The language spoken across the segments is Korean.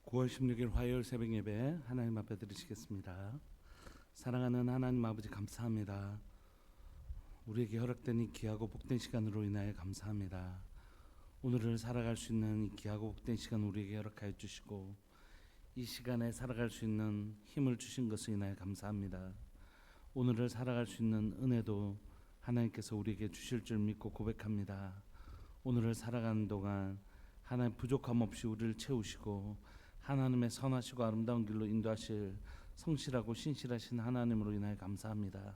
9월 16일 화요일 새벽 예배 하나님 앞에 드리시겠습니다. 사랑하는 하나님 아버지 감사합니다. 우리에게 허락된 이 귀하고 복된 시간으로 인하여 감사합니다. 오늘을 살아갈 수 있는 이 귀하고 복된 시간 우리에게 허락하여 주시고 이 시간에 살아갈 수 있는 힘을 주신 것을 인하여 감사합니다. 오늘을 살아갈 수 있는 은혜도 하나님께서 우리에게 주실 줄 믿고 고백합니다. 오늘을 살아가는 동안 하나님 부족함 없이 우리를 채우시고 하나님의 선하시고 아름다운 길로 인도하실 성실하고 신실하신 하나님으로 인하여 감사합니다.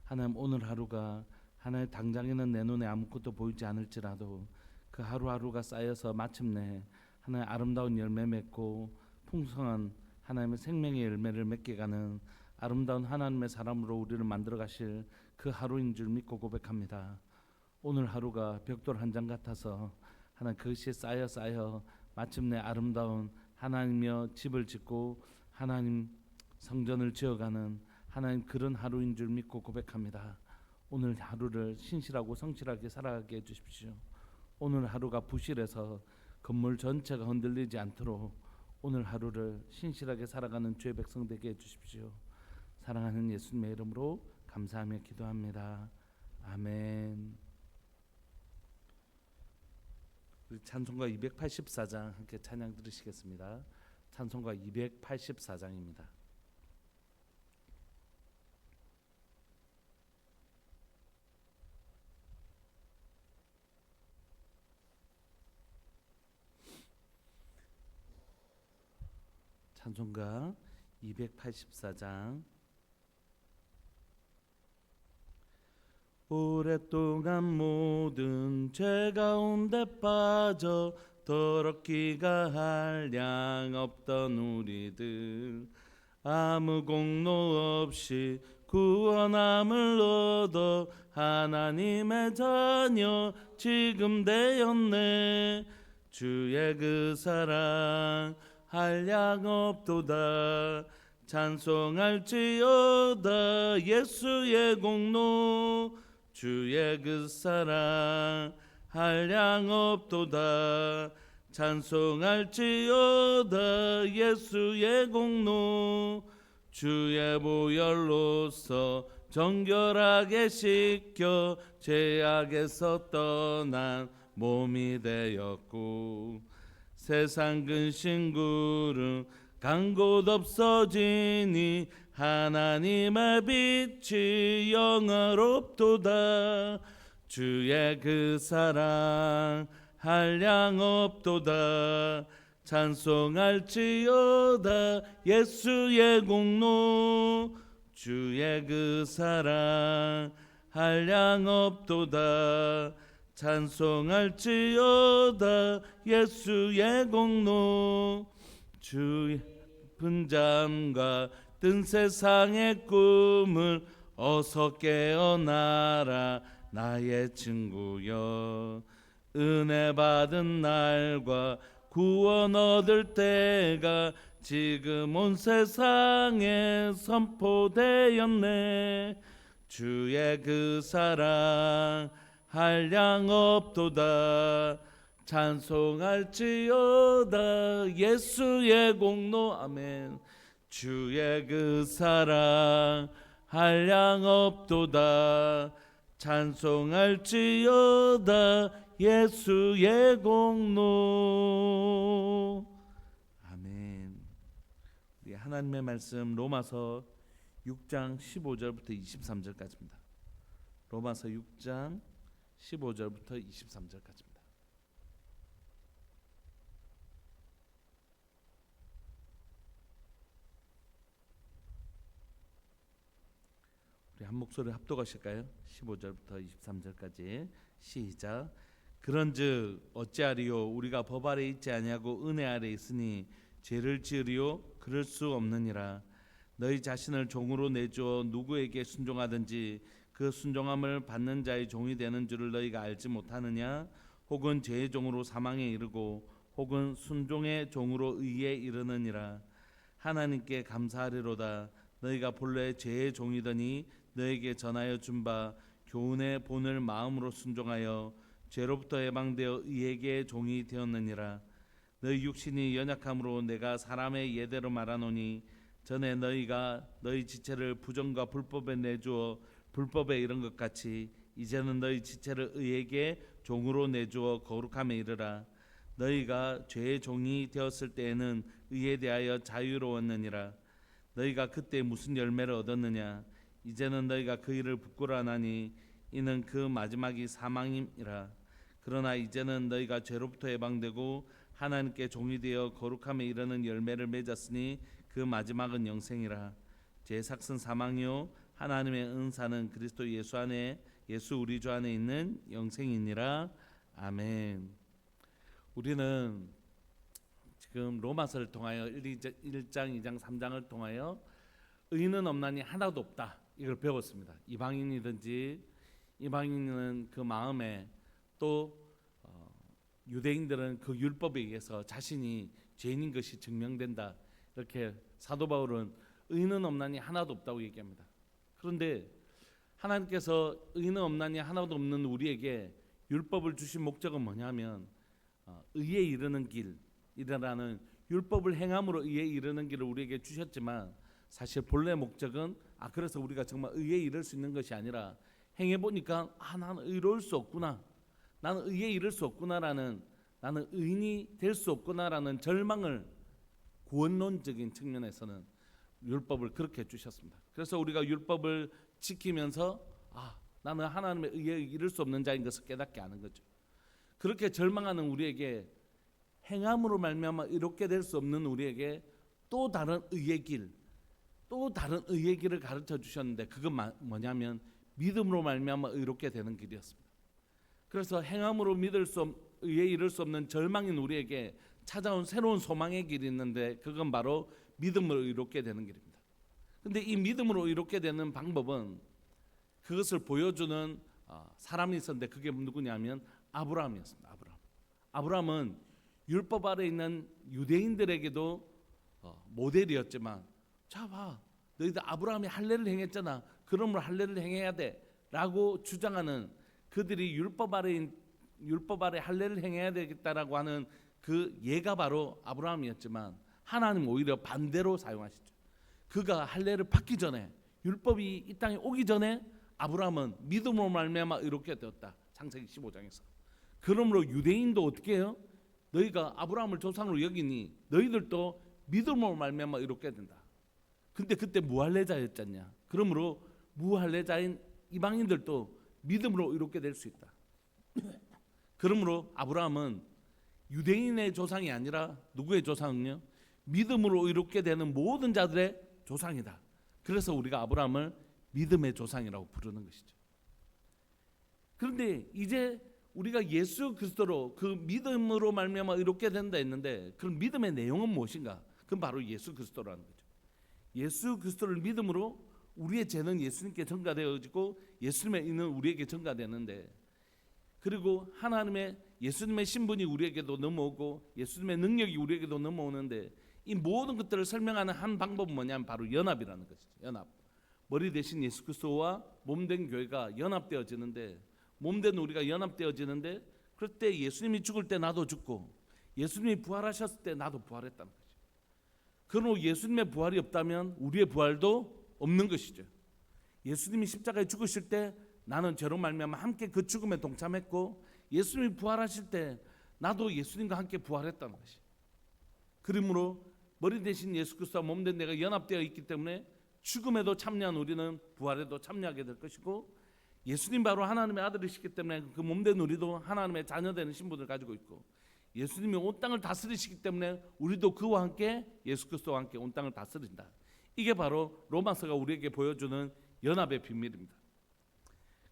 하나님 오늘 하루가 하나님 당장에는 내 눈에 아무것도 보이지 않을지라도 그 하루하루가 쌓여서 마침내 하나님 아름다운 열매 맺고 풍성한 하나님의 생명의 열매를 맺게 가는 아름다운 하나님의 사람으로 우리를 만들어 가실 그 하루인 줄 믿고 고백합니다. 오늘 하루가 벽돌 한 장 같아서 하나님 그것이 쌓여 마침내 아름다운 하나님이여 집을 짓고 하나님 성전을 지어가는 하나님 그런 하루인 줄 믿고 고백합니다. 오늘 하루를 신실하고 성실하게 살아가게 해주십시오. 오늘 하루가 부실해서 건물 전체가 흔들리지 않도록 오늘 하루를 신실하게 살아가는 주의 백성 되게 해주십시오. 사랑하는 예수님의 이름으로 감사하며 기도합니다. 아멘. 우리 찬송가 284장 함께 찬양 들으시겠습니다. 찬송가 284장입니다. 찬송가 284장. 오랫동안 모든 죄 가운데 빠져 더럽기가 한량 없던 우리들 아무 공로 없이 구원함을 얻어 하나님의 자녀 지금 되었네. 주의 그 사랑 한량 없도다. 찬송할지어다 예수의 공로. 주의 그 사랑 한량 없도다. 찬송할지어다 예수의 공로. 주의 보혈로서 정결하게 씻겨 죄악에서 떠난 몸이 되었고 세상 근심 구름 간 곳 없어지니 하나님의 빛이 영화롭도다. 주의 그 사랑 한량 없도다. 찬송할지어다 예수의 공로. 주의 그 사랑 한량 없도다. 찬송할지어다 예수의 공로. 주의 분잠과 뜬 세상의 꿈을 어서 깨어나라 나의 친구여. 은혜 받은 날과 구원 얻을 때가 지금 온 세상에 선포되었네. 주의 그 사랑 한량 없도다. 찬송할지어다 예수의 공로. 아멘. 주의 그 사랑 한량 없도다. 찬송할지어다 예수의 공로. 아멘. 우리 하나님의 말씀 로마서 6장 15절부터 23절까지입니다. 로마서 6장 15절부터 23절까지입니다. 우리 한 목소리 합독하실까요? 15절부터 23절까지 시작. 그런즉 어찌하리요? 우리가 법 아래 있지 아니하고 은혜 아래 있으니 죄를 지으리요? 그럴 수 없느니라. 너희 자신을 종으로 내주어 누구에게 순종하든지 그 순종함을 받는 자의 종이 되는 줄을 너희가 알지 못하느냐? 혹은 죄의 종으로 사망에 이르고 혹은 순종의 종으로 의에 이르느니라. 하나님께 감사하리로다. 너희가 본래 죄의 종이더니 너에게 전하여 준 바 교훈의 본을 마음으로 순종하여 죄로부터 해방되어 의에게 종이 되었느니라. 너희 육신이 연약함으로 내가 사람의 예대로 말하노니 전에 너희가 너희 지체를 부정과 불법에 내주어 불법에 이른 것 같이 이제는 너희 지체를 의에게 종으로 내주어 거룩함에 이르라. 너희가 죄의 종이 되었을 때에는 의에 대하여 자유로웠느니라. 너희가 그때 무슨 열매를 얻었느냐? 이제는 너희가 그 일을 부끄러워하나니 이는 그 마지막이 사망임이라. 그러나 이제는 너희가 죄로부터 해방되고 하나님께 종이 되어 거룩함에 이르는 열매를 맺었으니 그 마지막은 영생이라. 죄의 삭은 사망이요 하나님의 은사는 그리스도 예수 안에 예수 우리 주 안에 있는 영생이니라. 아멘. 우리는 지금 로마서를 통하여 1장, 2장, 3장을 통하여 의인은 없나니 하나도 없다 이걸 배웠습니다. 이방인이든지 이방인은 그 마음에 또 유대인들은 그 율법에 의해서 자신이 죄인인 것이 증명된다. 이렇게 사도 바울은 의인은 없나니 하나도 없다고 얘기합니다. 그런데 하나님께서 의인은 없나니 하나도 없는 우리에게 율법을 주신 목적은 뭐냐면 의에 이르는 길이라는 율법을 행함으로 의에 이르는 길을 우리에게 주셨지만 사실 본래 목적은 그래서 우리가 정말 의에 이를 수 있는 것이 아니라 행해 보니까 나는 의로울 수 없구나, 나는 의에 이를 수 없구나라는, 나는 의인이 될 수 없구나라는 절망을 구원론적인 측면에서는 율법을 그렇게 주셨습니다. 그래서 우리가 율법을 지키면서 나는 하나님의 의에 이를 수 없는 자인 것을 깨닫게 하는 거죠. 그렇게 절망하는 우리에게 행함으로 말미암아 이롭게 될 수 없는 우리에게 또 다른 의의 길, 또 다른 의의 길을 가르쳐 주셨는데 그건 뭐냐면 믿음으로 말미암아 의롭게 되는 길이었습니다. 그래서 행함으로 의에 이를 수 없는 절망인 우리에게 찾아온 새로운 소망의 길이 있는데 그건 바로 믿음으로 의롭게 되는 길입니다. 근데 이 믿음으로 의롭게 되는 방법은 그것을 보여주는 사람이 있었는데 그게 누구냐면 아브라함이었습니다. 아브라함은 율법 아래 있는 유대인들에게도 모델이었지만 자 봐, 너희들 아브라함이 할례를 행했잖아, 그러므로 할례를 행해야 돼 라고 주장하는 그들이 율법 아래 할례를 행해야 되겠다라고 하는 그 예가 바로 아브라함이었지만 하나님 오히려 반대로 사용하시죠. 그가 할례를 받기 전에, 율법이 이 땅에 오기 전에 아브라함은 믿음으로 말미암아 의롭게 되었다. 창세기 15장에서. 그러므로 유대인도 어떻게 해요? 너희가 아브라함을 조상으로 여기니 너희들도 믿음으로 말미암아 의롭게 된다. 근데 그때 무할례자였잖냐. 그러므로 무할례자인 이방인들도 믿음으로 의롭게 될 수 있다. 그러므로 아브라함은 유대인의 조상이 아니라 누구의 조상은요? 믿음으로 의롭게 되는 모든 자들의 조상이다. 그래서 우리가 아브라함을 믿음의 조상이라고 부르는 것이죠. 그런데 이제 우리가 예수 그리스도로 그 믿음으로 말미암아 의롭게 된다 했는데 그 믿음의 내용은 무엇인가? 그건 바로 예수 그리스도라는 거죠. 예수 그리스도를 믿음으로 우리의 죄는 예수님께 전가되어지고 예수님의 의는 우리에게 전가되는데, 그리고 하나님의 예수님의 신분이 우리에게도 넘어오고 예수님의 능력이 우리에게도 넘어오는데 이 모든 것들을 설명하는 한 방법은 뭐냐면 바로 연합이라는 것이죠. 연합. 머리 대신 예수 그리스도와 몸된 교회가 연합되어지는데, 몸된 우리가 연합되어지는데, 그럴 때 예수님이 죽을 때 나도 죽고 예수님이 부활하셨을 때 나도 부활했다는 거죠. 그러므로 예수님의 부활이 없다면 우리의 부활도 없는 것이죠. 예수님이 십자가에 죽으실 때 나는 죄로 말미암아 함께 그 죽음에 동참했고 예수님이 부활하실 때 나도 예수님과 함께 부활했다는 것이. 그러므로 머리 대신 예수 그리스도와 몸된 내가 연합되어 있기 때문에 죽음에도 참여한 우리는 부활에도 참여하게 될 것이고, 예수님 바로 하나님의 아들이시기 때문에 그 몸된 우리도 하나님의 자녀되는 신분을 가지고 있고, 예수님이 온 땅을 다스리시기 때문에 우리도 그와 함께 예수 그리스도와 함께 온 땅을 다스린다. 이게 바로 로마서가 우리에게 보여주는 연합의 비밀입니다.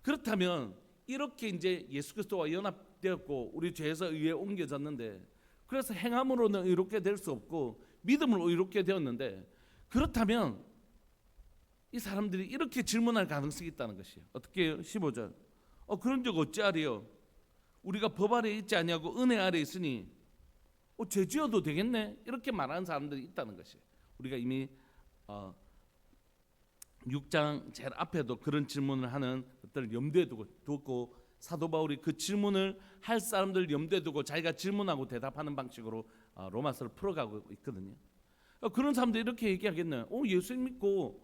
그렇다면 이렇게 이제 예수 그리스도와 연합되었고 우리 죄에서 의에 옮겨졌는데, 그래서 행함으로는 의롭게 될 수 없고 믿음으로 의롭게 되었는데, 그렇다면 이 사람들이 이렇게 질문할 가능성이 있다는 것이에요. 어떻게 해요? 15절. 그런 적 어찌하리요? 우리가 법 아래 있지 아니하고 은혜 아래 있으니 죄 지어도 되겠네? 이렇게 말하는 사람들이 있다는 것이에요. 우리가 이미 6장 제일 앞에도 그런 질문을 하는 것들을 염두에 두고 사도 바울이 그 질문을 할 사람들 염두에 두고 자기가 질문하고 대답하는 방식으로 로마서를 풀어가고 있거든요. 그런 사람들이 이렇게 얘기하겠네요. 예수님 믿고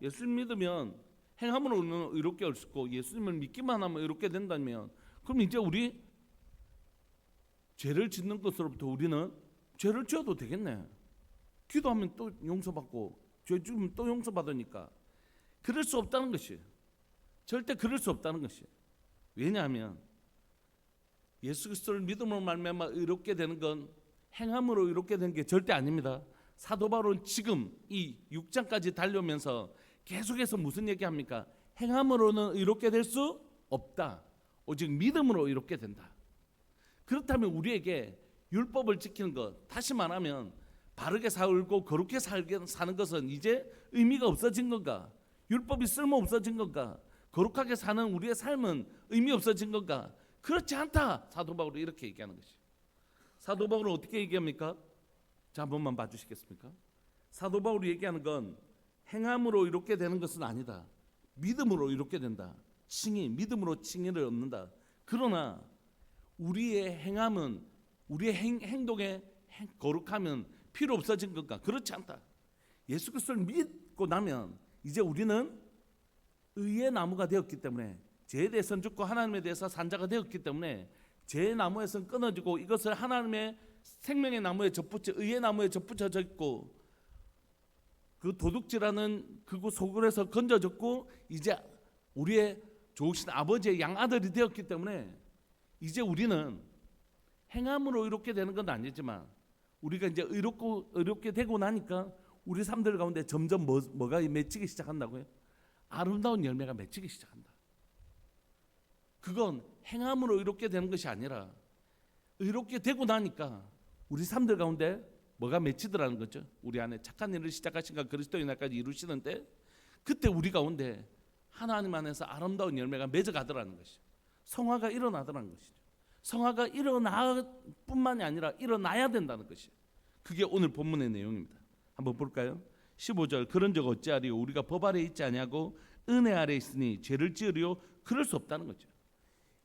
예수님 믿으면 행함으로는 의롭게 할 수 있고 예수님을 믿기만 하면 의롭게 된다면, 그럼 이제 우리 죄를 짓는 것으로부터 우리는 죄를 지어도 되겠네. 기도하면 또 용서받고 죄 지으면 또 용서받으니까. 그럴 수 없다는 것이, 절대 그럴 수 없다는 것이. 왜냐하면 예수 그리스도를 믿음으로 말미암아 의롭게 되는 건 행함으로 의롭게 되는 게 절대 아닙니다. 사도 바울은 지금 이 6장까지 달려오면서 계속해서 무슨 얘기합니까? 행함으로는 의롭게 될 수 없다. 오직 믿음으로 의롭게 된다. 그렇다면 우리에게 율법을 지키는 것, 다시 말하면 바르게 살고 거룩해 사는 것은 이제 의미가 없어진 건가? 율법이 쓸모 없어진 건가? 거룩하게 사는 우리의 삶은 의미 없어진 건가? 그렇지 않다. 사도 바울이 이렇게 얘기하는 것이. 사도 바울은 어떻게 얘기합니까? 자, 한 번만 봐주시겠습니까? 사도 바울이 얘기하는 건 행함으로 이렇게 되는 것은 아니다. 믿음으로 이렇게 된다. 칭의, 믿음으로 칭의를 얻는다. 그러나 우리의 행함은, 우리의 행동에 거룩하면 필요 없어진 건가? 그렇지 않다. 예수 그리스도를 믿고 나면 이제 우리는 의의 나무가 되었기 때문에, 죄에 대해서는 죽고 하나님에 대해서 산자가 되었기 때문에 죄의 나무에서는 끊어지고 이것을 하나님의 생명의 나무에 접붙여, 의의 나무에 접붙여져 있고 그 도둑질하는 그 소굴에서 건져졌고 이제 우리의 좋으신 아버지의 양아들이 되었기 때문에 이제 우리는 행함으로 의롭게 되는 건 아니지만 우리가 이제 의롭게 되고 나니까 우리 삶들 가운데 점점 뭐가 맺히기 시작한다고요? 아름다운 열매가 맺히기 시작한다. 그건 행함으로 의롭게 되는 것이 아니라 의롭게 되고 나니까 우리 삶들 가운데 뭐가 맺히더라는 거죠. 우리 안에 착한 일을 시작하신가 그리스도인까지 이루시는데 그때 우리 가운데 하나님 안에서 아름다운 열매가 맺어가더라는 것이, 성화가 일어나더라는 것이죠. 성화가 일어날 뿐만이 아니라 일어나야 된다는 것이, 그게 오늘 본문의 내용입니다. 한번 볼까요? 15절, 그런즉 어찌하리요? 우리가 법 아래 있지 아니하고 은혜 아래 있으니 죄를 지으리요? 그럴 수 없다는 거죠.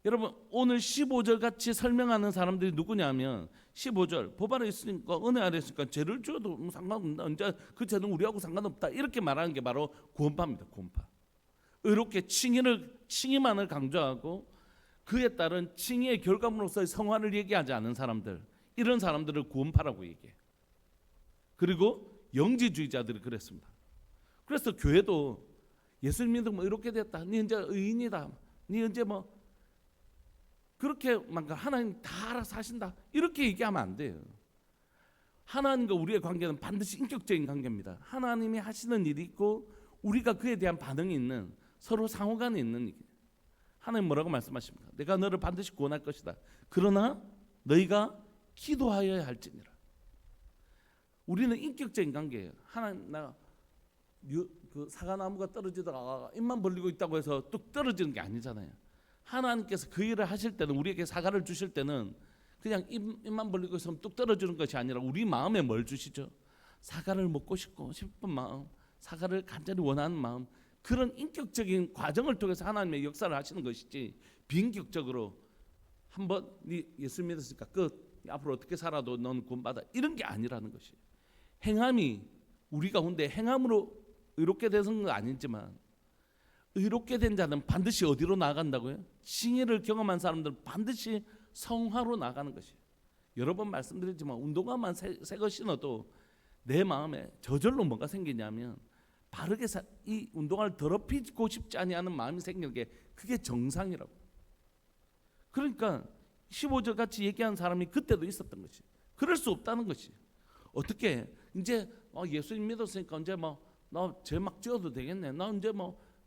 여러분, 오늘 15절 같이 설명하는 사람들이 누구냐면 15절, 법 아래 있으니까 은혜 아래 있으니까 죄를 지어도 상관없다, 언제 그 죄는 우리하고 상관없다, 이렇게 말하는 게 바로 구원파입니다. 구원파. 의롭게 칭의만을 강조하고 그에 따른 칭의의 결과물로서의 성화를 얘기하지 않은 사람들, 이런 사람들을 구원파라고 얘기해요. 그리고 영지주의자들이 그랬습니다. 그래서 교회도 예수님 믿으면 의롭게 됐다, 네 이제 의인이다, 네 이제 뭐 그렇게 하나님 다 알아서 하신다, 이렇게 얘기하면 안 돼요. 하나님과 우리의 관계는 반드시 인격적인 관계입니다. 하나님이 하시는 일이 있고 우리가 그에 대한 반응이 있는, 서로 상호간에 있는 얘기. 하나님 뭐라고 말씀하십니까? 내가 너를 반드시 구원할 것이다. 그러나 너희가 기도하여야 할지니라. 우리는 인격적인 관계예요. 하나님, 나 그 사과나무가 떨어지다가 입만 벌리고 있다고 해서 뚝 떨어지는 게 아니잖아요. 하나님께서 그 일을 하실 때는, 우리에게 사과를 주실 때는 그냥 입만 벌리고 있으면 뚝 떨어지는 것이 아니라 우리 마음에 뭘 주시죠? 사과를 먹고 싶은 마음, 사과를 간절히 원하는 마음, 그런 인격적인 과정을 통해서 하나님의 역사를 하시는 것이지, 비인격적으로 한번 네 예수 믿었으니까 끝, 앞으로 어떻게 살아도 넌 구원받아, 이런 게 아니라는 것이. 행함이 우리 가운데 행함으로 의롭게 되는 건 아니지만 의롭게 된 자는 반드시 어디로 나아간다고요? 칭의를 경험한 사람들은 반드시 성화로 나가는 것이에요. 여러 번 말씀드렸지만 운동화만 새 거 신어도 내 마음에 저절로 뭐가 생기냐면 바르게 이 운동화를 더럽히고 싶지 아니하는 마음이 생기는 게, 그게 정상이라고. 그러니까 15절 같이 얘기한 사람이 그때도 있었던 것이, 그럴 수 없다는 것이. 어떻게 이제 예수님 믿었으니까 이제 나 죄 막 지어도 되겠네, 나 이제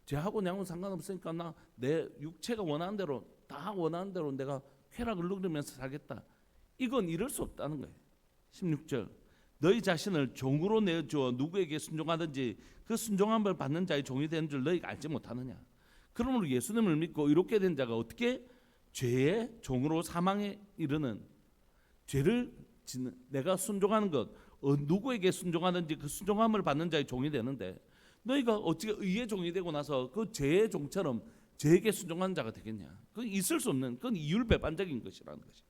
죄하고 내하고 상관없으니까 나 내 육체가 원하는 대로, 다 원하는 대로 내가 쾌락을 누리면서 살겠다, 이건 이럴 수 없다는 거예요. 16절, 너희 자신을 종으로 내주어 누구에게 순종하든지 그 순종함을 받는 자의 종이 되는 줄 너희가 알지 못하느냐. 그러므로 예수님을 믿고 이렇게 된 자가 어떻게 죄의 종으로 사망에 이르는, 죄를 짓는, 내가 순종하는 것, 누구에게 순종하든지 그 순종함을 받는 자의 종이 되는데, 너희가 어떻게 의의 종이 되고 나서 그 죄의 종처럼 저에게 순종하는 자가 되겠냐? 그건 있을 수 없는, 그건 이율배반적인 것이라는 것이.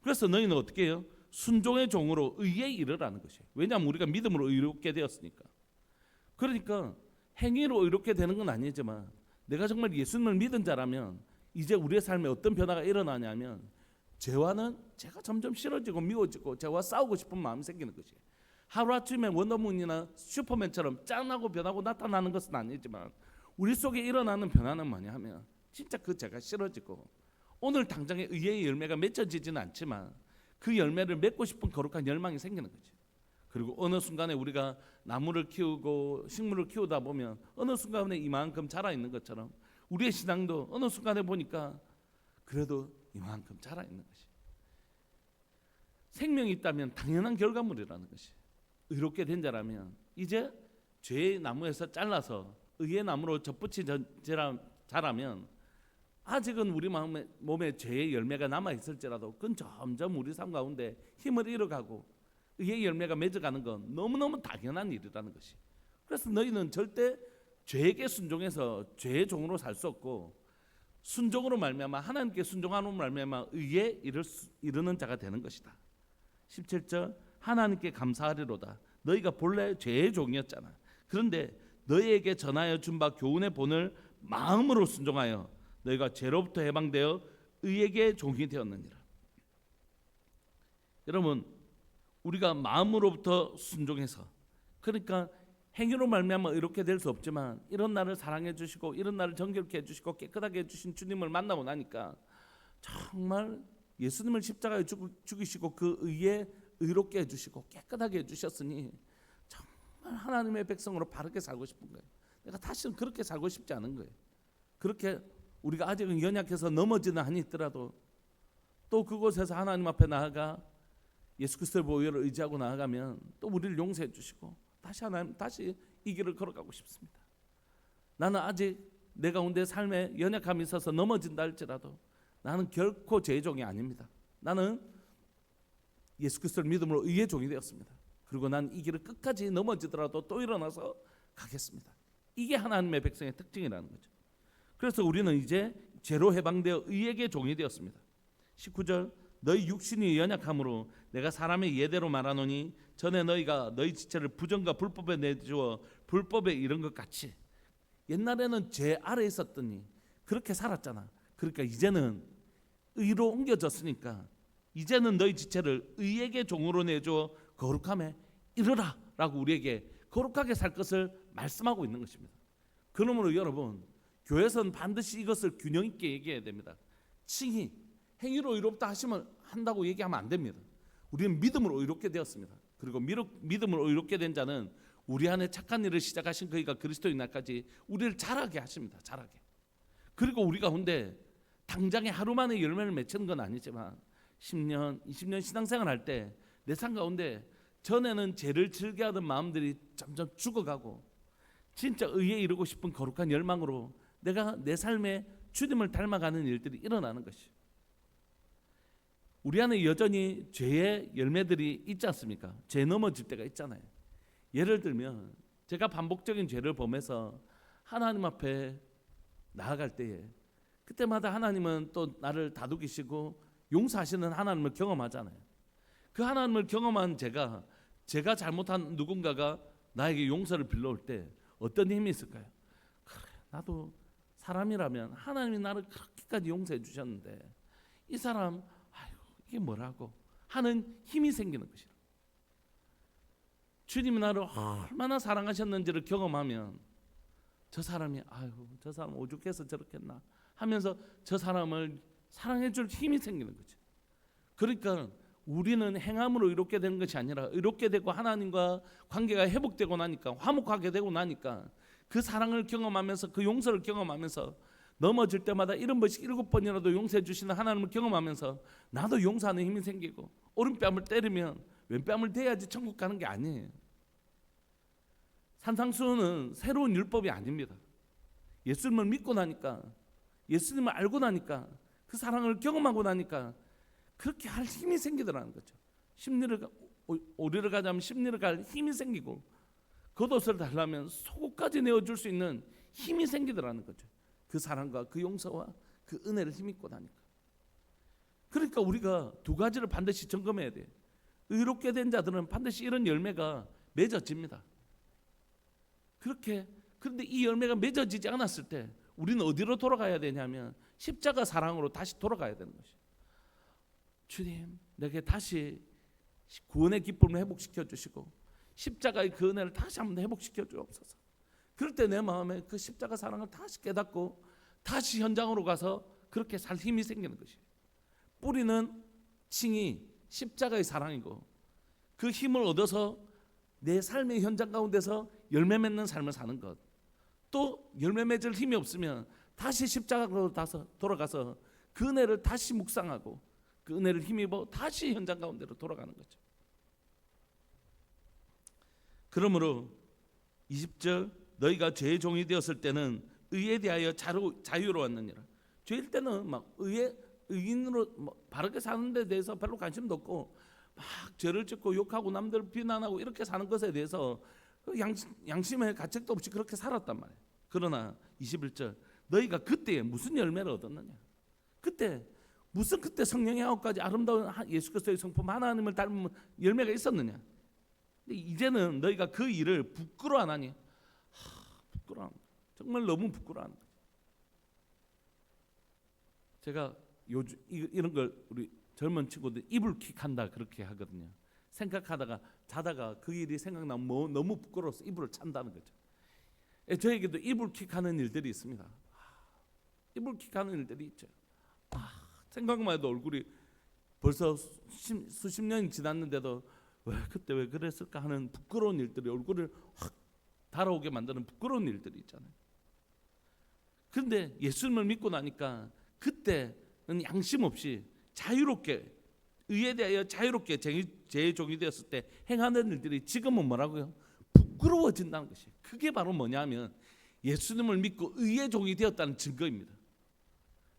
그래서 너희는 어떻게 해요? 순종의 종으로 의에 이르라는 것이에요. 왜냐하면 우리가 믿음으로 의롭게 되었으니까. 그러니까 행위로 의롭게 되는 건 아니지만 내가 정말 예수님을 믿은 자라면 이제 우리의 삶에 어떤 변화가 일어나냐면 제가 점점 싫어지고 미워지고 죄와 싸우고 싶은 마음이 생기는 것이에요. 하루아침에 원더문이나 슈퍼맨처럼 짠하고 변하고 나타나는 것은 아니지만 우리 속에 일어나는 변화는 뭐냐 하면 진짜 그 죄가 싫어지고 오늘 당장의 의의 열매가 맺혀지지는 않지만 그 열매를 맺고 싶은 거룩한 열망이 생기는 거죠. 그리고 어느 순간에 우리가 나무를 키우고 식물을 키우다 보면 어느 순간에 이만큼 자라있는 것처럼 우리의 신앙도 어느 순간에 보니까 그래도 이만큼 자라있는 것이. 생명이 있다면 당연한 결과물이라는 것이. 의롭게 된 자라면 이제 죄의 나무에서 잘라서 의의 나무로 접붙인 자라면 아직은 우리 몸에 죄의 열매가 남아있을지라도 그건 점점 우리 삶 가운데 힘을 잃어가고 의의 열매가 맺어가는 건 너무너무 당연한 일이라는 것이. 그래서 너희는 절대 죄에게 순종해서 죄의 종으로 살 수 없고 순종으로 말미암아 하나님께 순종하는 말미암아 의에 이르는 자가 되는 것이다. 17절 하나님께 감사하리로다. 너희가 본래 죄의 종이었잖아. 그런데 너희에게 전하여 준 바 교훈의 본을 마음으로 순종하여 너희가 죄로부터 해방되어 의에게 종이 되었느니라. 여러분, 우리가 마음으로부터 순종해서, 그러니까 행위로 말미암아 이렇게 될 수 없지만 이런 나를 사랑해 주시고 이런 나를 정결케 해 주시고 깨끗하게 해 주신 주님을 만나고 나니까 정말 예수님을 십자가에 죽이시고 그 의에 의롭게 해 주시고 깨끗하게 해 주셨으니 정말 하나님의 백성으로 바르게 살고 싶은 거예요. 내가 다시는 그렇게 살고 싶지 않은 거예요. 그렇게 우리가 아직은 연약해서 넘어지는 한이 있더라도 또 그곳에서 하나님 앞에 나아가 예수 그리스도의 보혈을 의지하고 나아가면 또 우리를 용서해 주시고 다시 이 길을 걸어가고 싶습니다. 나는 아직 내 가운데 삶에 연약함이 있어서 넘어진다 할지라도 나는 결코 죄의 종이 아닙니다. 나는 예수 그리스도를 믿음으로 의의 종이 되었습니다. 그리고 난 이 길을 끝까지 넘어지더라도 또 일어나서 가겠습니다. 이게 하나님의 백성의 특징이라는 거죠. 그래서 우리는 이제 죄로 해방되어 의에게 종이 되었습니다. 19절 너희 육신이 연약함으로 내가 사람의 예대로 말하노니 전에 너희가 너희 지체를 부정과 불법에 내주어 불법에 이른 것 같이. 옛날에는 죄 아래에 있었더니 그렇게 살았잖아. 그러니까 이제는 의로 옮겨졌으니까 이제는 너희 지체를 의에게 종으로 내주어 거룩함에 이르라 라고 우리에게 거룩하게 살 것을 말씀하고 있는 것입니다. 그러므로 여러분, 교회에서는 반드시 이것을 균형 있게 얘기해야 됩니다. 칭의, 행위로 의롭다 한다고 얘기하면 안 됩니다. 우리는 믿음으로 의롭게 되었습니다. 그리고 믿음으로 의롭게 된 자는 우리 안에 착한 일을 시작하신 그이가 그리스도인 날까지 우리를 자라게 하십니다. 자라게. 그리고 우리 가운데 당장에 하루 만에 열매를 맺는 건 아니지만 10년, 20년 신앙생활 할 때 내 삶 가운데 전에는 죄를 즐겨하던 마음들이 점점 죽어가고 진짜 의에 이르고 싶은 거룩한 열망으로 내가 내 삶에 주님을 닮아가는 일들이 일어나는 것이에요. 우리 안에 여전히 죄의 열매들이 있지 않습니까? 죄 넘어질 때가 있잖아요. 예를 들면 제가 반복적인 죄를 범해서 하나님 앞에 나아갈 때에 그때마다 하나님은 또 나를 다독이시고 용서하시는 하나님을 경험하잖아요. 그 하나님을 경험한 제가 잘못한 누군가가 나에게 용서를 빌려올 때 어떤 힘이 있을까요? 그래, 나도 사람이라면 하나님이 나를 그렇게까지 용서해 주셨는데 이 사람 이게 뭐라고 하는 힘이 생기는 것이라. 주님이 나를 얼마나 사랑하셨는지를 경험하면 저 사람이 저 사람 오죽해서 저렇겠나 하면서 저 사람을 사랑해 줄 힘이 생기는 거죠. 그러니까 우리는 행함으로 의롭게 되는 것이 아니라 의롭게 되고 하나님과 관계가 회복되고 나니까 화목하게 되고 나니까 그 사랑을 경험하면서 그 용서를 경험하면서 넘어질 때마다 70번씩 7번이라도 용서해 주시는 하나님을 경험하면서 나도 용서하는 힘이 생기고 오른뺨을 때리면 왼뺨을 대야지 천국 가는 게 아니에요. 산상수훈은 새로운 율법이 아닙니다. 예수님을 믿고 나니까 예수님을 알고 나니까 그 사랑을 경험하고 나니까 그렇게 할 힘이 생기더라는 거죠. 오리를 가자면 십리를 갈 힘이 생기고 겉옷을 달라면 속옷까지 내어줄 수 있는 힘이 생기더라는 거죠. 그 사랑과 그 용서와 그 은혜를 힘입고 나니까. 그러니까 우리가 두 가지를 반드시 점검해야 돼. 의롭게 된 자들은 반드시 이런 열매가 맺어집니다. 그런데 이 열매가 맺어지지 않았을 때 우리는 어디로 돌아가야 되냐면 십자가 사랑으로 다시 돌아가야 되는 것이에요. 주님, 내게 다시 구원의 기쁨을 회복시켜 주시고 십자가의 그 은혜를 다시 한번 회복시켜 주옵소서. 그럴 때 내 마음에 그 십자가 사랑을 다시 깨닫고 다시 현장으로 가서 그렇게 살 힘이 생기는 것이에요. 뿌리는 칭이 십자가의 사랑이고 그 힘을 얻어서 내 삶의 현장 가운데서 열매 맺는 삶을 사는 것. 또 열매 맺을 힘이 없으면 다시 십자가로 돌아가서 그 은혜를 다시 묵상하고 그 은혜를 힘입어 다시 현장 가운데로 돌아가는 거죠. 그러므로 20절 너희가 죄의 종이 되었을 때는 의에 대하여 자유로웠느니라. 죄일 때는 막 의인으로 바르게 사는 데 대해서 별로 관심도 없고 막 죄를 짓고 욕하고 남들 비난하고 이렇게 사는 것에 대해서 양심의 가책도 없이 그렇게 살았단 말이에요. 그러나 21절 너희가 그때 무슨 열매를 얻었느냐. 그때 성령의 9가지 아름다운 예수 그리스도의 성품 하나님을 닮은 열매가 있었느냐. 근데 이제는 너희가 그 일을 부끄러워 안 하니. 부끄러워. 정말 너무 부끄러워하는 거죠. 제가 요즘 이런 걸 우리 젊은 친구들 이불킥한다 그렇게 하거든요. 생각하다가 자다가 그 일이 생각나면 너무 부끄러워서 이불을 찬다는 거죠. 저에게도 이불킥하는 일들이 있습니다. 이불킥하는 일들이 있죠. 생각만 해도 얼굴이 벌써 수십 년이 지났는데도 그때 왜 그랬을까 하는 부끄러운 일들이 얼굴을 확 달아오게 만드는 부끄러운 일들이 있잖아요. 그런데 예수님을 믿고 나니까 그때는 양심 없이 자유롭게 의에 대하여 자유롭게 죄의 종이 되었을 때 행하는 일들이 지금은 뭐라고요? 부끄러워진다는 것이. 그게 바로 뭐냐면 예수님을 믿고 의의 종이 되었다는 증거입니다.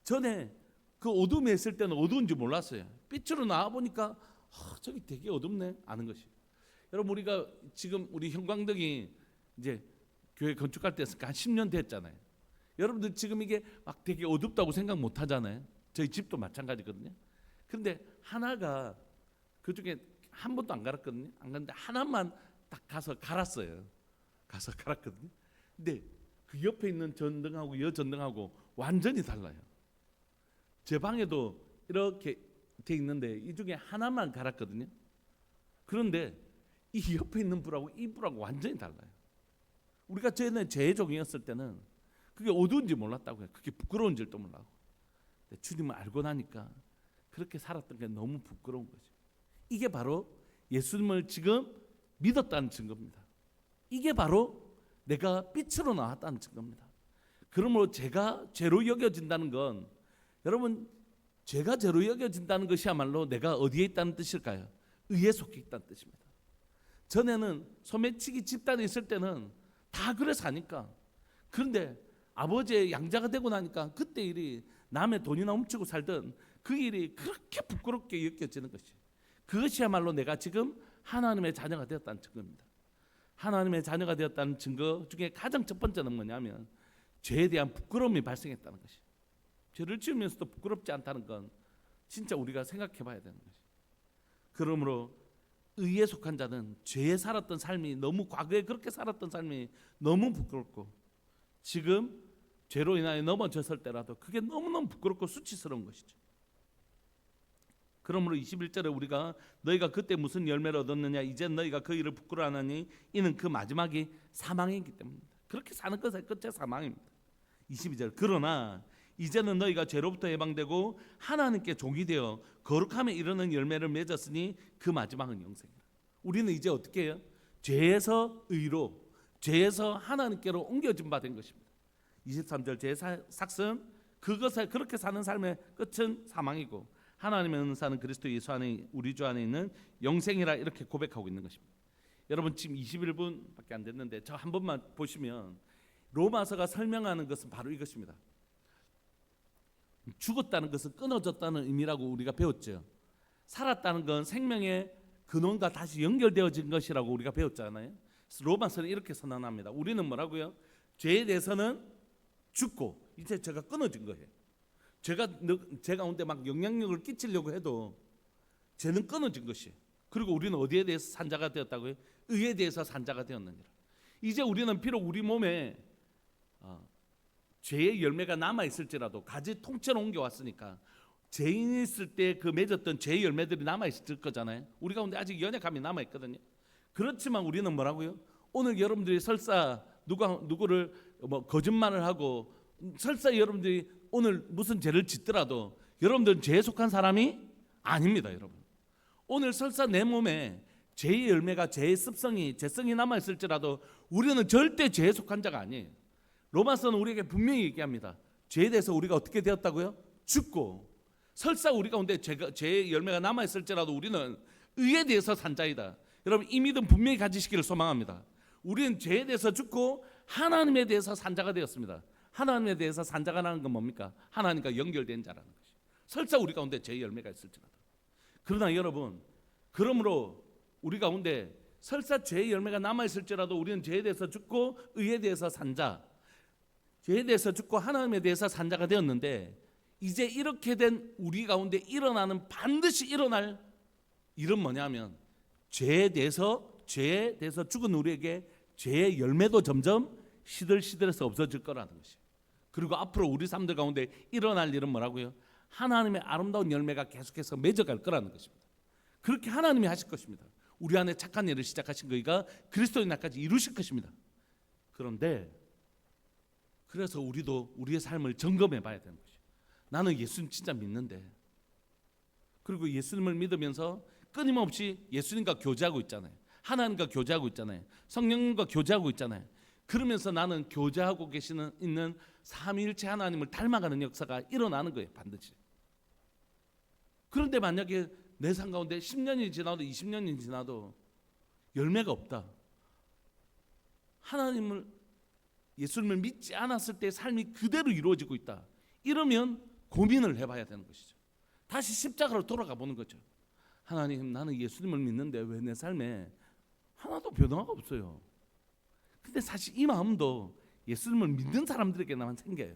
전에 그 어둠에 있을 때는 어두운지 몰랐어요. 빛으로 나와 보니까 저기 되게 어둡네 아는 것이. 여러분 우리가 지금 우리 형광등이 이제 교회 건축할 때 한 10년 됐잖아요. 여러분들 지금 이게 막 되게 어둡다고 생각 못 하잖아요. 저희 집도 마찬가지거든요. 그런데 하나가 그중에 한 번도 안 갈았거든요. 안 갔는데 하나만 딱 가서 갈았어요. 가서 갈았거든요. 근데 그 옆에 있는 전등하고 여 전등하고 완전히 달라요. 제 방에도 이렇게 돼 있는데 이 중에 하나만 갈았거든요. 그런데 이 옆에 있는 불하고 이 불하고 완전히 달라요. 우리가 전에 죄의 종이었을 때는 그게 어두운지 몰랐다고요. 그게 부끄러운 줄도 몰라고. 근데 주님을 알고 나니까 그렇게 살았던 게 너무 부끄러운 거죠. 이게 바로 예수님을 지금 믿었다는 증거입니다. 이게 바로 내가 빛으로 나왔다는 증거입니다. 그러므로 죄가 죄로 여겨진다는 건 여러분 죄가 죄로 여겨진다는 것이야말로 내가 어디에 있다는 뜻일까요? 의에 속해 있다는 뜻입니다. 전에는 소매치기 집단에 있을 때는 다 그래 사니까. 그런데 아버지의 양자가 되고 나니까 그때 일이 남의 돈이나 훔치고 살던 그 일이 그렇게 부끄럽게 여겨지는 것이. 그것이야말로 내가 지금 하나님의 자녀가 되었다는 증거입니다. 하나님의 자녀가 되었다는 증거 중에 가장 첫 번째는 뭐냐면 죄에 대한 부끄러움이 발생했다는 것이. 죄를 지으면서도 부끄럽지 않다는 건 진짜 우리가 생각해 봐야 되는 것이. 그러므로 의에 속한 자는 죄에 살았던 삶이 너무 과거에 그렇게 살았던 삶이 너무 부끄럽고 지금 죄로 인하여 넘어졌을 때라도 그게 너무너무 부끄럽고 수치스러운 것이죠. 그러므로 21절에 우리가 너희가 그때 무슨 열매를 얻었느냐 이제 너희가 그 일을 부끄러워하느니 이는 그 마지막이 사망이기 때문입니다. 그렇게 사는 것의 끝이 사망입니다. 22절 그러나 이제는 너희가 죄로부터 해방되고 하나님께 종이 되어 거룩함에 이르는 열매를 맺었으니 그 마지막은 영생이라. 우리는 이제 어떻게 해요? 죄에서 의로, 죄에서 하나님께로 옮겨진 바 된 것입니다. 23절 죄의 삭은 그것을 그렇게 사는 삶의 끝은 사망이고 하나님의 은사는 그리스도 예수 안에 우리 주 안에 있는 영생이라 이렇게 고백하고 있는 것입니다. 여러분 지금 21분밖에 안 됐는데 저 한 번만 보시면 로마서가 설명하는 것은 바로 이것입니다. 죽었다는 것은 끊어졌다는 의미라고 우리가 배웠죠. 살았다는 건 생명의 근원과 다시 연결되어진 것이라고 우리가 배웠잖아요. 그래서 로마서는 이렇게 선언합니다. 우리는 뭐라고요? 죄에 대해서는 죽고 이제 제가 끊어진 거예요. 제가 제 가운데 막 영향력을 끼치려고 해도 쟤는 끊어진 것이. 그리고 우리는 어디에 대해서 산자가 되었다고요? 의에 대해서 산자가 되었느니라. 이제 우리는 비록 우리 몸에 죄의 열매가 남아 있을지라도 가지 통째로 옮겨왔으니까 죄인이 있을 때 그 맺었던 죄의 열매들이 남아 있을 거잖아요. 우리 가운데 아직 연약함이 남아 있거든요. 그렇지만 우리는 뭐라고요? 오늘 여러분들이 설사 누구를 거짓말을 하고 설사 여러분들이 오늘 무슨 죄를 짓더라도 여러분들은 죄에 속한 사람이 아닙니다, 여러분. 오늘 설사 내 몸에 죄의 열매가 죄의 습성이 죄성이 남아 있을지라도 우리는 절대 죄에 속한 자가 아니에요. 로마서는 우리에게 분명히 얘기합니다. 죄에 대해서 우리가 어떻게 되었다고요? 죽고. 설사 우리 가운데 죄의 열매가 남아 있을지라도 우리는 의에 대해서 산 자이다. 여러분 이 믿음 분명히 가지시기를 소망합니다. 우리는 죄에 대해서 죽고 하나님에 대해서 산 자가 되었습니다. 하나님에 대해서 산 자가라는 건 뭡니까? 하나님과 연결된 자라는 것이. 설사 우리 가운데 죄의 열매가 있을지라도. 그러나 여러분, 그러므로 우리 가운데 설사 죄의 열매가 남아 있을지라도 우리는 죄에 대해서 죽고 의에 대해서 산 자, 죄에 대해서 죽고 하나님에 대해서 산 자가 되었는데, 이제 이렇게 된 우리 가운데 일어나는 반드시 일어날 일은 뭐냐면 죄에 대해서 죽은 우리에게 죄의 열매도 점점 시들시들해서 없어질 거라는 것이. 그리고 앞으로 우리 삶들 가운데 일어날 일은 뭐라고요? 하나님의 아름다운 열매가 계속해서 맺어갈 거라는 것입니다. 그렇게 하나님이 하실 것입니다. 우리 안에 착한 일을 시작하신 거가 그리스도의 날까지 이루실 것입니다. 그런데 그래서 우리도 우리의 삶을 점검해 봐야 되는 것이죠. 나는 예수님 진짜 믿는데, 그리고 예수님을 믿으면서 끊임없이 예수님과 교제하고 있잖아요. 하나님과 교제하고 있잖아요. 성령님과 교제하고 있잖아요. 그러면서 나는 교제하고 있는 삼위일체 하나님을 닮아가는 역사가 일어나는 거예요, 반드시. 그런데 만약에 내 삶 가운데 10년이 지나도 20년이 지나도 열매가 없다. 예수님을 믿지 않았을 때 삶이 그대로 이루어지고 있다. 이러면 고민을 해봐야 되는 것이죠. 다시 십자가로 돌아가 보는 거죠. 하나님, 나는 예수님을 믿는데 왜 내 삶에 하나도 변화가 없어요. 근데 사실 이 마음도 예수님을 믿는 사람들에게만 생겨요.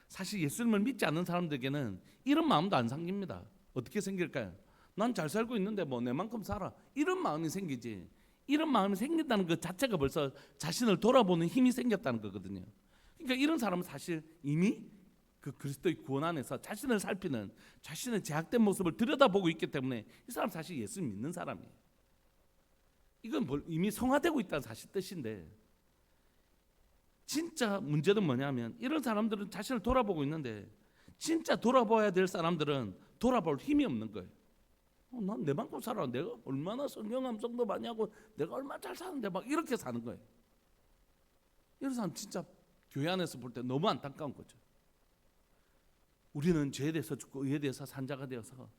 사실 예수님을 믿지 않는 사람들에게는 이런 마음도 안 생깁니다. 어떻게 생길까요? 난 잘 살고 있는데 뭐 내만큼 살아, 이런 마음이 생기지. 이런 마음이 생긴다는 것 자체가 벌써 자신을 돌아보는 힘이 생겼다는 거거든요. 그러니까 이런 사람은 사실 이미 그 그리스도의 구원 안에서 자신을 살피는, 자신의 제약된 모습을 들여다보고 있기 때문에 이 사람 사실 예수 믿는 사람이에요. 이건 이미 성화되고 있다는 사실 뜻인데, 진짜 문제는 뭐냐면 이런 사람들은 자신을 돌아보고 있는데 진짜 돌아봐야 될 사람들은 돌아볼 힘이 없는 거예요. 난 내만큼 살아, 내가 얼마나 성령 암송도 많이 하고 내가 얼마나 잘 사는데 막 이렇게 사는 거예요. 이런 사람 진짜 교회 안에서 볼 때 너무 안타까운 거죠. 우리는 죄에 대해서 죽고 의에 대해서 산 자가 되어서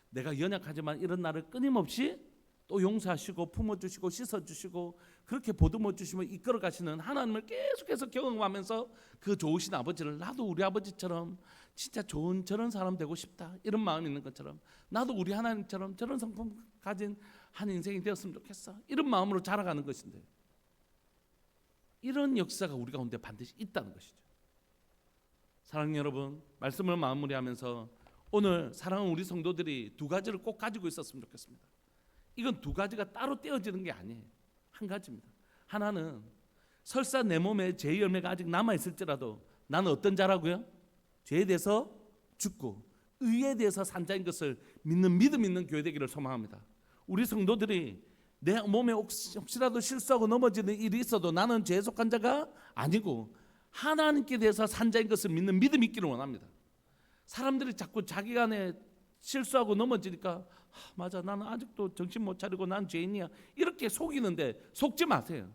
내가 연약하지만 이런 나를 끊임없이 또 용서하시고 품어주시고 씻어주시고 그렇게 보듬어주시며 이끌어가시는 하나님을 계속해서 경험하면서 그 좋으신 아버지를, 나도 우리 아버지처럼 진짜 좋은 저런 사람 되고 싶다, 이런 마음이 있는 것처럼 나도 우리 하나님처럼 저런 성품 가진 한 인생이 되었으면 좋겠어, 이런 마음으로 자라가는 것인데, 이런 역사가 우리 가운데 반드시 있다는 것이죠. 사랑하는 여러분, 말씀을 마무리하면서 오늘 사랑하는 우리 성도들이 두 가지를 꼭 가지고 있었으면 좋겠습니다. 이건 두 가지가 따로 떼어지는 게 아니에요. 한 가지입니다. 하나는 설사 내 몸에 죄의 열매가 아직 남아있을지라도 나는 어떤 자라고요? 죄에 대해서 죽고 의에 대해서 산 자인 것을 믿는 믿음 있는 교회 되기를 소망합니다. 우리 성도들이 내 몸에 혹시라도 실수하고 넘어지는 일이 있어도 나는 죄에 속한 자가 아니고 하나님께 대해서 산 자인 것을 믿는 믿음이 있기를 원합니다. 사람들이 자꾸 자기 간에 실수하고 넘어지니까 맞아, 나는 아직도 정신 못 차리고 난 죄인이야, 이렇게 속이는데 속지 마세요.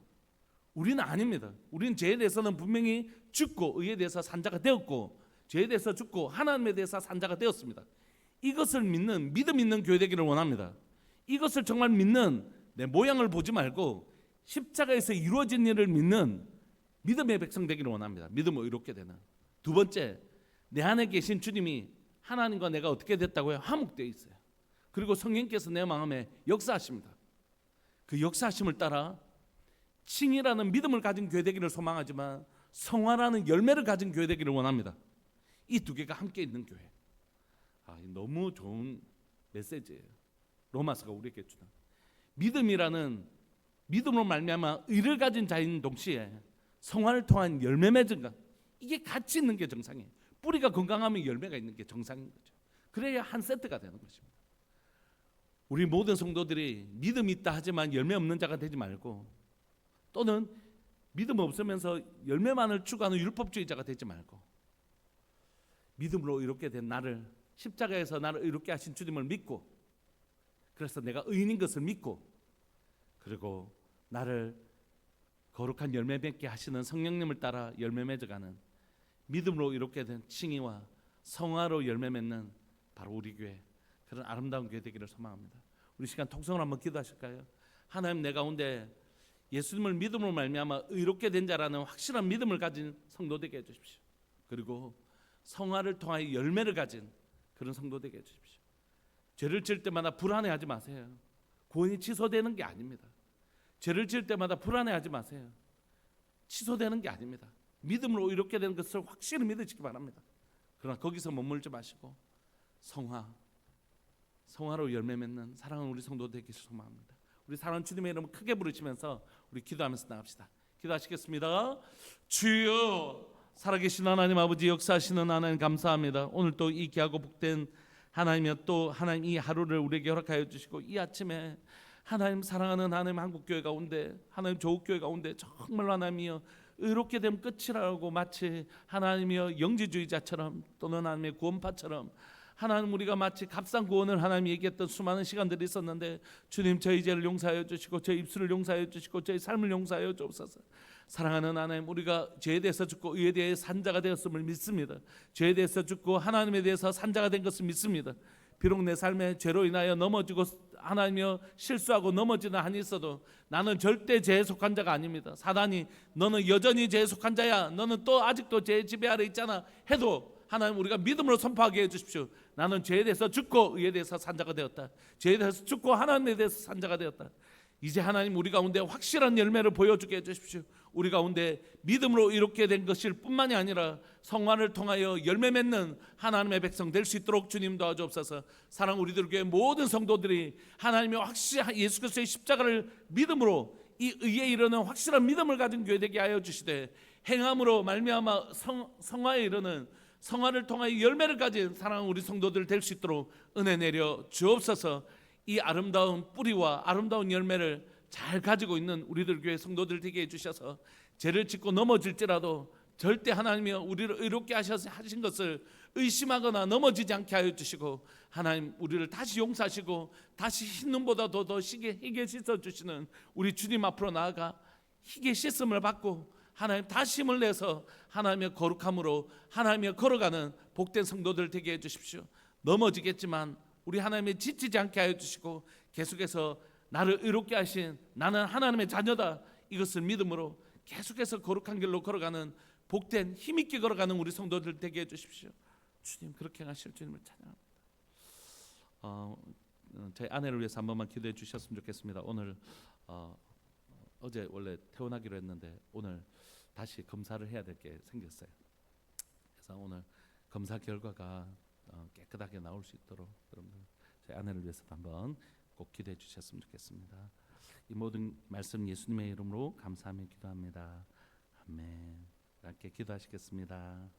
우리는 아닙니다. 우리는 죄에 대해서는 분명히 죽고 의에 대해서 산 자가 되었고, 죄에 대해서 죽고 하나님에 대해서 산 자가 되었습니다. 이것을 믿는 믿음 있는 교회 되기를 원합니다. 이것을 정말 믿는, 내 모양을 보지 말고 십자가에서 이루어진 일을 믿는 믿음의 백성 되기를 원합니다. 믿음을 의롭게 되는. 두 번째, 내 안에 계신 주님이 하나님과 내가 어떻게 됐다고요? 화목되어 있어요. 그리고 성령께서 내 마음에 역사하십니다. 그 역사하심을 따라 칭이라는 믿음을 가진 교회 되기를 소망하지만 성화라는 열매를 가진 교회 되기를 원합니다. 이 두 개가 함께 있는 교회. 너무 좋은 메시지예요. 로마서가 우리에게 주는 믿음으로 말미암아 의를 가진 자인 동시에 성화를 통한 열매 맺은 것, 이게 같이 있는 게 정상이에요. 뿌리가 건강하면 열매가 있는 게 정상인 거죠. 그래야 한 세트가 되는 것입니다. 우리 모든 성도들이 믿음이 있다 하지만 열매 없는 자가 되지 말고, 또는 믿음 없으면서 열매만을 추구하는 율법주의자가 되지 말고, 믿음으로 이롭게 된 나를, 십자가에서 나를 이롭게 하신 주님을 믿고, 그래서 내가 의인인 것을 믿고, 그리고 나를 거룩한 열매 맺게 하시는 성령님을 따라 열매 맺어가는 믿음으로 이롭게 된 칭의와 성화로 열매 맺는 바로 우리 교회, 그런 아름다운 교회 되기를 소망합니다. 우리 시간 통성을 한번 기도하실까요? 하나님, 내 가운데 예수님을 믿음으로 말미암아 의롭게 된 자라는 확실한 믿음을 가진 성도 되게 해주십시오. 그리고 성화를 통하여 열매를 가진 그런 성도 되게 해주십시오. 죄를 지을 때마다 불안해하지 마세요. 구원이 취소되는 게 아닙니다. 죄를 지을 때마다 불안해하지 마세요. 취소되는 게 아닙니다. 믿음으로 이렇게 되는 것을 확실히 믿으시기 바랍니다. 그러나 거기서 머물지 마시고 성화로 열매 맺는 사랑하는 우리 성도 되기를 소망합니다. 우리 사랑하는 주님의 이름을 크게 부르시면서 우리 기도하면서 나갑시다. 기도하시겠습니다. 주여, 살아계신 하나님 아버지, 역사하시는 하나님 감사합니다. 오늘 또 이 귀하고 복된 하나님이여, 또 하나님 이 하루를 우리에게 허락하여 주시고, 이 아침에 하나님 사랑하는 하나님 한국교회 가운데, 하나님 조국교회 가운데 정말 하나님이여 의롭게 되면 끝이라고 마치 하나님이여 영지주의자처럼, 또는 하나님의 구원파처럼 하나님 우리가 마치 값싼 구원을 하나님 얘기했던 수많은 시간들이 있었는데, 주님 저희 죄를 용서하여 주시고 저희 입술을 용서하여 주시고 저희 삶을 용서하여 주옵소서. 사랑하는 하나님, 우리가 죄에 대해서 죽고 의에 대해 산자가 되었음을 믿습니다. 죄에 대해서 죽고 하나님에 대해서 산자가 된 것을 믿습니다. 비록 내 삶에 죄로 인하여 넘어지고 하나님이여 실수하고 넘어지는 한이 있어도 나는 절대 죄에 속한 자가 아닙니다. 사단이 너는 여전히 죄에 속한 자야, 너는 또 아직도 죄의 지배 아래 있잖아 해도 하나님, 우리가 믿음으로 선포하게 해주십시오. 나는 죄에 대해서 죽고 의에 대해서 산자가 되었다. 죄에 대해서 죽고 하나님에 대해서 산자가 되었다. 이제 하나님 우리 가운데 확실한 열매를 보여주게 해주십시오. 우리 가운데 믿음으로 이롭게 된 것일 뿐만이 아니라 성화를 통하여 열매 맺는 하나님의 백성 될 수 있도록 주님 도와주옵소서. 사랑 우리들 교회 모든 성도들이 하나님의 확실한 예수 그리스도의 십자가를 믿음으로 이 의에 이르는 확실한 믿음을 가진 교회 되게 하여 주시되, 행함으로 말미암아 성화에 이르는, 성화를 통하여 열매를 가진 사랑하는 우리 성도들 될 수 있도록 은혜 내려 주옵소서. 이 아름다운 뿌리와 아름다운 열매를 잘 가지고 있는 우리들 교회 성도들 되게 해주셔서, 죄를 짓고 넘어질지라도 절대 하나님이 우리를 의롭게 하신 것을 의심하거나 넘어지지 않게 하여 주시고, 하나님 우리를 다시 용서하시고 다시 흰눈보다 더 희게 씻어주시는 우리 주님 앞으로 나아가 희게 씻음을 받고 하나님 다시 힘을 내서 하나님의 거룩함으로 하나님의 걸어가는 복된 성도들 되게 해주십시오. 넘어지겠지만 우리 하나님의 지치지 않게 하여 주시고, 계속해서 나를 의롭게 하신 나는 하나님의 자녀다, 이것을 믿음으로 계속해서 거룩한 길로 걸어가는 복된 힘있게 걸어가는 우리 성도들 되게 해주십시오. 주님, 그렇게 하실 주님을 찬양합니다. 제 아내를 위해서 한 번만 기도해 주셨으면 좋겠습니다. 오늘 어제 원래 퇴원하기로 했는데 오늘 다시 검사를 해야 될 게 생겼어요. 그래서 오늘 검사 결과가 깨끗하게 나올 수 있도록 여러분들 제 아내를 위해서 한번 꼭 기도해 주셨으면 좋겠습니다. 이 모든 말씀 예수님의 이름으로 감사하며 기도합니다. 아멘. 함께 기도하시겠습니다.